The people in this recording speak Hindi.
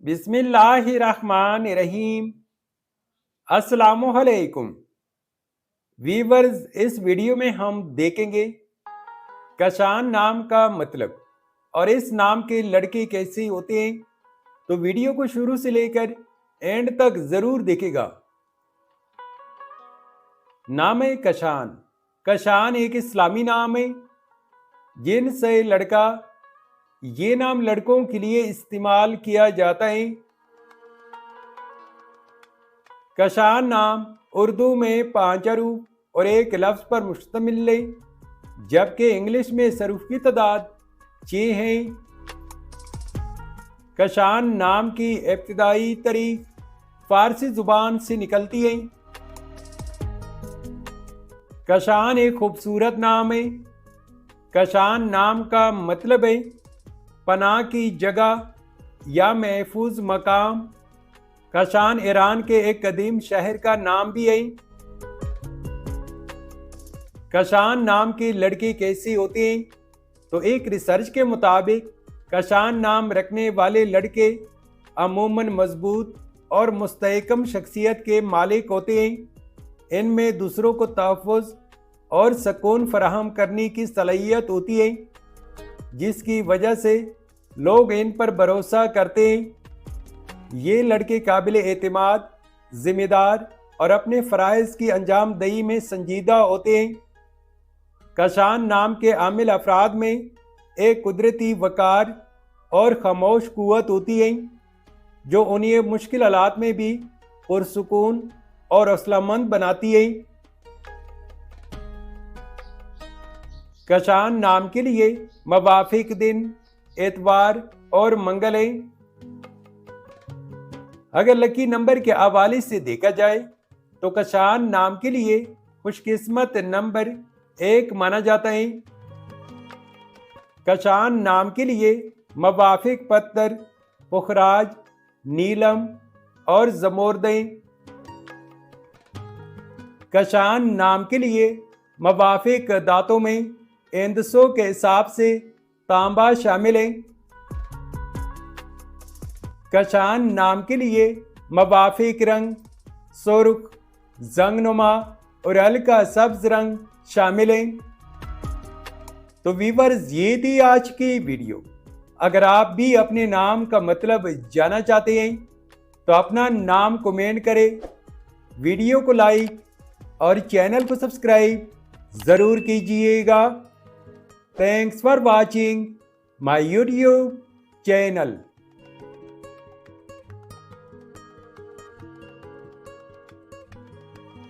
बिस्मिल्लाहिर्रहमानिर्रहीम। अस्सलामुअलैकुम वीवर्स, इस वीडियो में हम देखेंगे कशान नाम का मतलब और इस नाम के लड़के कैसे होते हैं। तो वीडियो को शुरू से लेकर एंड तक जरूर देखेगा। नाम है कशान। कशान एक इस्लामी नाम है जिनसे लड़का, ये नाम लड़कों के लिए इस्तेमाल किया जाता है। कशान नाम उर्दू में 5 हरूफ और एक लफ्ज़ पर मुश्तमिल है, जबकि इंग्लिश में हरूफ की तादाद 6 है। कशान नाम की इब्तिदाई तारीख फारसी जुबान से निकलती है। कशान एक खूबसूरत नाम है। कशान नाम का मतलब है पनाह की जगह या महफूज मकाम। कशान ईरान के एक कदीम शहर का नाम भी है। कशान नाम की लड़की कैसी होती है? तो एक रिसर्च के मुताबिक कशान नाम रखने वाले लड़के अमूमन मजबूत और मुस्तहकम शख्सियत के मालिक होते हैं। इनमें दूसरों को तहफ़्फ़ुज़ और सुकून फराहम करने की सलाहियत होती है, जिसकी वजह से लोग इन पर भरोसा करते हैं। ये लड़के काबिल एतमाद, जिम्मेदार और अपने फ़राइज़ की अंजाम दही में संजीदा होते हैं। कशान नाम के आमिल अफराद में एक कुदरती वक़ार और खामोश क़ुव्वत होती है, जो उन्हें मुश्किल हालात में भी पुरसुकून और हौसलामंद बनाती है। कशान नाम के लिए मवाफ़िक दिन एतवार और मंगल है। अगर लकी नंबर के हवाले से देखा जाए तो कशान नाम के लिए खुशकिस्मत नंबर 1 माना जाता है। कशान नाम के लिए मवाफिक पत्थर पुखराज, नीलम और जमोरद। कशान नाम के लिए मवाफिक दांतों में इंदसों के हिसाब से तांबा शामिल है। कशान नाम के लिए मवाफिक रंग सुर्ख, जंगनुमा और हल्का सब्ज रंग शामिल हैं। तो वीवर्स, ये थी आज की वीडियो। अगर आप भी अपने नाम का मतलब जानना चाहते हैं तो अपना नाम कमेंट करें, वीडियो को लाइक और चैनल को सब्सक्राइब ज़रूर कीजिएगा। Thanks for watching my YouTube channel.